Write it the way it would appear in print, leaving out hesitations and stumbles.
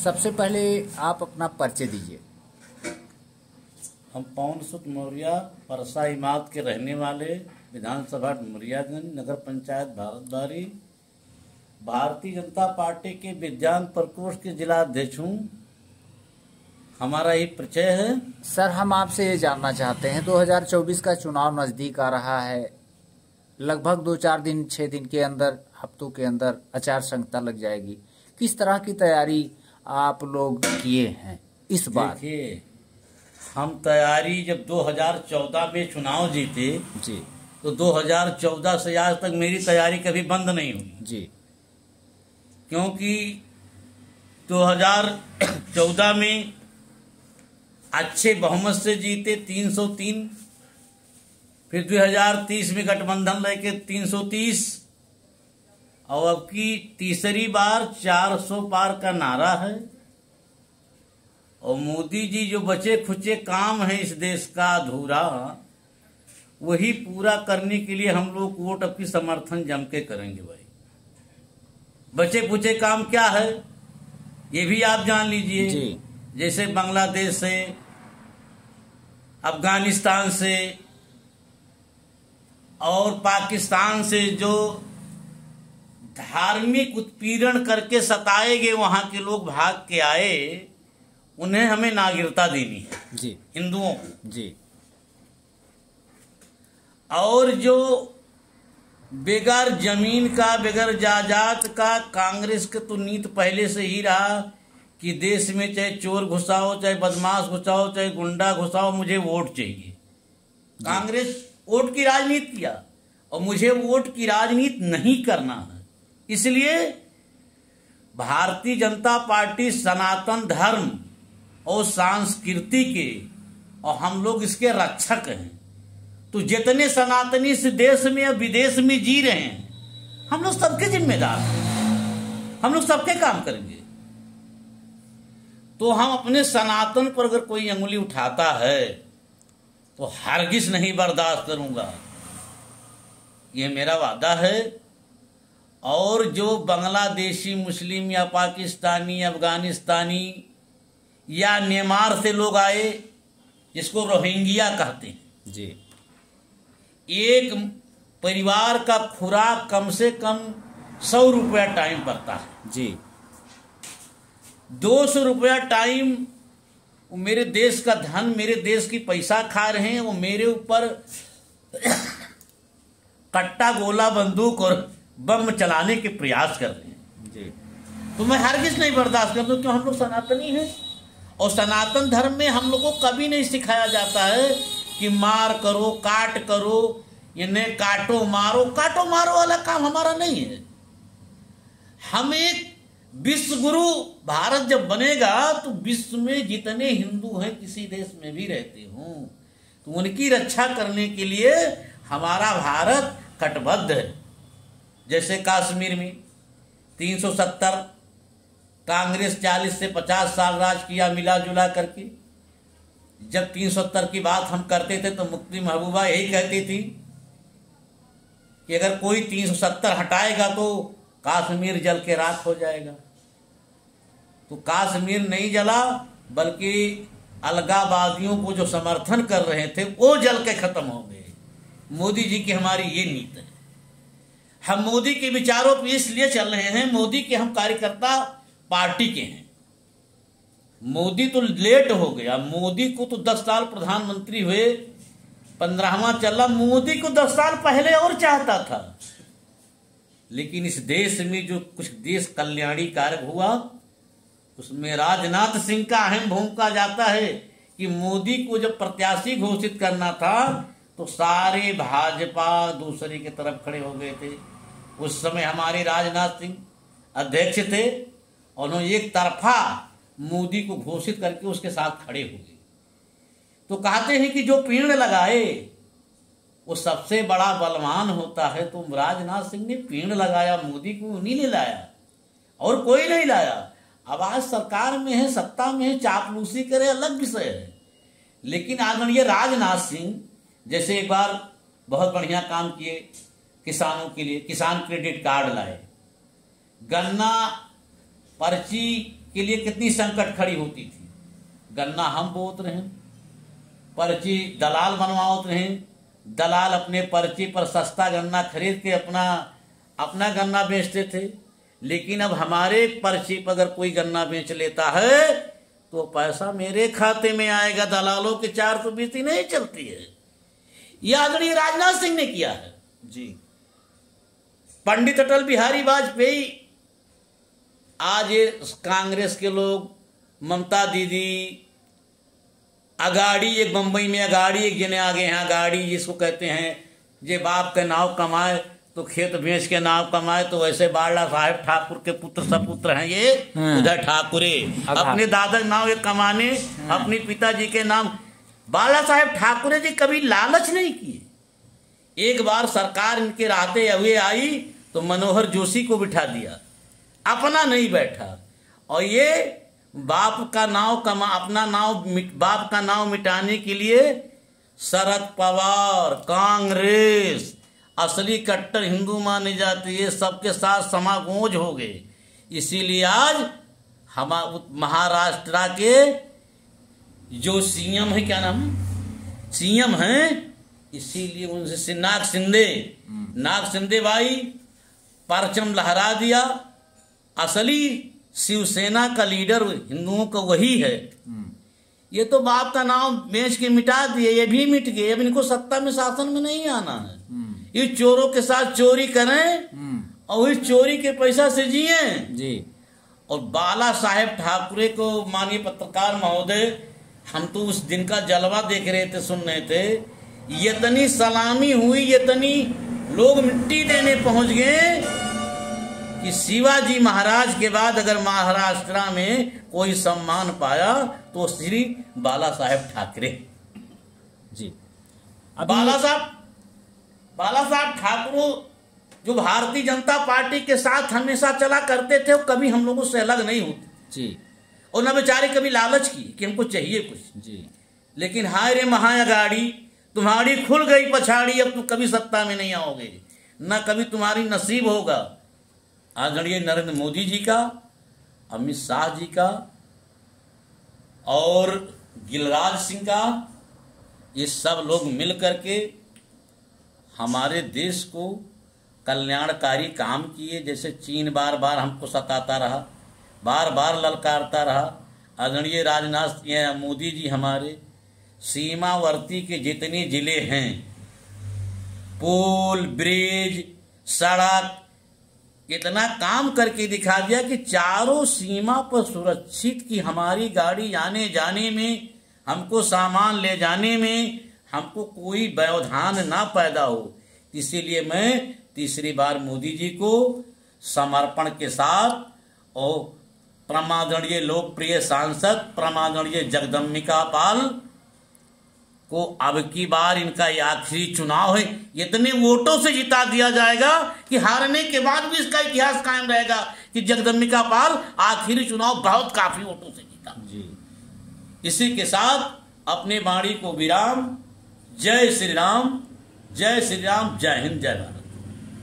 सबसे पहले आप अपना परिचय दीजिए। हम पवन सुत मौर्य परसा इमारत के रहने वाले, विधानसभा डुमरियागंज, नगर पंचायत भारतबारी, भारतीय जनता पार्टी के विज्ञान प्रकोष्ठ के जिला अध्यक्ष हूँ। हमारा ये परिचय है। सर, हम आपसे ये जानना चाहते हैं, 2024 का चुनाव नज़दीक आ रहा है। लगभग 2-4 दिन 6 दिन के अंदर, हफ्तों के अंदर आचार संहिता लग जाएगी। किस तरह की तैयारी आप लोग किए हैं इस बार? देखिए, हम तैयारी जब 2014 में चुनाव जीते जी, तो 2014 से आज तक मेरी तैयारी कभी बंद नहीं हुई जी। क्योंकि 2014 में अच्छे बहुमत से जीते 303, फिर 2030 में गठबंधन लेके 330, और अब की तीसरी बार 400 पार का नारा है। और मोदी जी जो बचे खुचे काम है इस देश का अधूरा, वही पूरा करने के लिए हम लोग वोट अपनी समर्थन जम के करेंगे। भाई, बचे खुचे काम क्या है ये भी आप जान लीजिए जी। जैसे बांग्लादेश से, अफगानिस्तान से और पाकिस्तान से जो धार्मिक उत्पीड़न करके सताए गए वहां के लोग भाग के आए, उन्हें हमें नागरिकता देनी है जी, हिंदुओं को। जी। और जो बेगर जमीन का, बेगर जायदाद का, कांग्रेस का तो नीति पहले से ही रहा कि देश में चाहे चोर घुसाओ, चाहे बदमाश घुसाओ, चाहे गुंडा घुसाओ, मुझे वोट चाहिए। कांग्रेस वोट की राजनीति किया और मुझे वोट की राजनीति नहीं करना है। इसलिए भारतीय जनता पार्टी सनातन धर्म और संस्कृति के, और हम लोग इसके रक्षक हैं। तो जितने सनातनी इस देश में या विदेश में जी रहे हैं, हम लोग सबके जिम्मेदार हैं, हम लोग सबके काम करेंगे। तो हम अपने सनातन पर अगर कोई अंगुली उठाता है तो हरगिज नहीं बर्दाश्त करूंगा, ये मेरा वादा है। और जो बांग्लादेशी, मुस्लिम या पाकिस्तानी, अफगानिस्तानी या म्यांमार से लोग आए, जिसको रोहिंग्या कहते हैं जी, एक परिवार का खुराक कम से कम 100 रुपया टाइम पड़ता है जी। 200 रुपया टाइम, वो मेरे देश का धन, मेरे देश की पैसा खा रहे हैं। वो मेरे ऊपर कट्टा, गोला, बंदूक और बम चलाने के प्रयास कर रहे हैं जी। तो मैं हरगिज नहीं बर्दाश्त करता, क्यों हम लोग सनातनी हैं। और सनातन धर्म में हम लोग को कभी नहीं सिखाया जाता है कि मार करो, काट करो, इन्हें काटो मारो वाला काम हमारा नहीं है। हम एक विश्व गुरु, भारत जब बनेगा तो विश्व में जितने हिंदू हैं किसी देश में भी रहते हों, तो उनकी रक्षा करने के लिए हमारा भारत कटिबद्ध है। जैसे कश्मीर में 370, कांग्रेस 40 से 50 साल राज किया मिला जुला करके। जब 370 की बात हम करते थे तो मुफ्ती महबूबा यही कहती थी कि अगर कोई 370 हटाएगा तो कश्मीर जल के राख हो जाएगा। तो कश्मीर नहीं जला, बल्कि अलगावादियों को जो समर्थन कर रहे थे वो जल के खत्म हो गए। मोदी जी की हमारी ये नीति है। हम मोदी के विचारों पर इसलिए चल रहे हैं, मोदी के हम कार्यकर्ता पार्टी के हैं। मोदी तो लेट हो गया, मोदी को तो 10 साल प्रधानमंत्री हुए, 15वां चला। मोदी को 10 साल पहले और चाहता था, लेकिन इस देश में जो कुछ देश कल्याणी कार्य हुआ उसमें राजनाथ सिंह का अहम भूमिका जाता है कि मोदी को जब प्रत्याशी घोषित करना था तो सारे भाजपा दूसरे की तरफ खड़े हो गए थे। उस समय हमारे राजनाथ सिंह अध्यक्ष थे, उन्होंने एक तरफा मोदी को घोषित करके उसके साथ खड़े हो गए। तो कहते हैं कि जो पेड़ लगाए वो सबसे बड़ा बलवान होता है। तो राजनाथ सिंह ने पेड़ लगाया, मोदी को उन्हीं ने लाया और कोई नहीं लाया। अब आज सरकार में है, सत्ता में है, चापलूसी करे अलग विषय है, लेकिन आदरणीय राजनाथ सिंह जैसे एक बार बहुत बढ़िया काम किए किसानों के लिए, किसान क्रेडिट कार्ड लाए, गन्ना पर्ची के लिए कितनी संकट खड़ी होती थी। गन्ना हम बोत रहे, पर्ची दलाल बनवाते रहे, दलाल अपने पर्ची पर सस्ता गन्ना खरीद के अपना गन्ना बेचते थे। लेकिन अब हमारे पर्ची पर अगर कोई गन्ना बेच लेता है तो पैसा मेरे खाते में आएगा, दलालों के 420 नहीं चलती है। यह आदरणीय राजनाथ सिंह ने किया है जी। पंडित अटल बिहारी वाजपेयी, आज ये कांग्रेस के लोग, ममता दीदी, अगाड़ी, एक बंबई में अगाड़ी एक जने आगे हैं, अगाड़ी जिसको कहते हैं, जे बाप के नाव कमाए तो खेत बेच के नाव कमाए, तो वैसे बाला साहेब ठाकुर के पुत्र सपुत्र हैं ये उदय ठाकुरे। अपने दादा नाव एक कमाने, अपने पिताजी के नाम। बाला साहेब ठाकुरे जी कभी लालच नहीं किए। एक बार सरकार इनके रहते हुए आई तो मनोहर जोशी को बिठा दिया, अपना नहीं बैठा, और ये बाप का नाव मिटाने के लिए शरद पवार, कांग्रेस, असली कट्टर हिंदू माने जाती है, सबके साथ समागोज हो गए। इसीलिए आज हम महाराष्ट्र के जो सीएम है, क्या नाम है, सीएम हैं, इसीलिए उनसे नाग शिंदे भाई परचम लहरा दिया। असली शिवसेना का लीडर हिंदुओं का वही है। ये तो बाप का नाम बेच के मिटा दिए, ये भी मिट गए। अब इनको सत्ता में, शासन में नहीं आना है। ये चोरों के साथ चोरी करें और इस चोरी के पैसा से जिए जी। और बाला साहेब ठाकुरे को, माननीय पत्रकार महोदय, हम तो उस दिन का जलवा देख रहे थे, सुन रहे थे, इतनी सलामी हुई, इतनी लोग मिट्टी देने पहुंच गए कि शिवाजी महाराज के बाद अगर महाराष्ट्र में कोई सम्मान पाया तो श्री बाला साहेब ठाकरे जी। बाला साहब ठाकुर जो भारतीय जनता पार्टी के साथ हमेशा चला करते थे, वो कभी हम लोगों से अलग नहीं होते जी। और न बेचारे कभी लालच की कि हमको चाहिए कुछ जी। लेकिन हाय रे महाअगाड़ी, तुम्हारी खुल गई पछाड़ी, अब तुम कभी सत्ता में नहीं आओगे, न कभी तुम्हारी नसीब होगा। आदरणीय नरेंद्र मोदी जी का, अमित शाह जी का और गिरिराज सिंह का, ये सब लोग मिल करके हमारे देश को कल्याणकारी काम किए। जैसे चीन बार बार हमको सताता रहा, बार बार ललकारता रहा, आदरणीय राजनाथ मोदी जी हमारे सीमावर्ती के जितने जिले हैं, पुल, ब्रिज, सड़क, इतना काम करके दिखा दिया कि चारों सीमा पर सुरक्षित, कि हमारी गाड़ी आने जाने में, हमको सामान ले जाने में हमको कोई व्यवधान ना पैदा हो। इसीलिए मैं तीसरी बार मोदी जी को समर्पण के साथ और परमादरणीय लोकप्रिय सांसद परमादरणीय जगदम्बिका पाल को अब की बार इनका ये आखिरी चुनाव है, इतने वोटों से जिता दिया जाएगा कि हारने के बाद भी इसका इतिहास कायम रहेगा कि जगदम्बिका पाल आखिरी चुनाव बहुत काफी वोटों से जीता जी। इसी के साथ अपने वाणी को विराम। जय श्री राम, जय श्री राम, जय हिंद, जय भारत।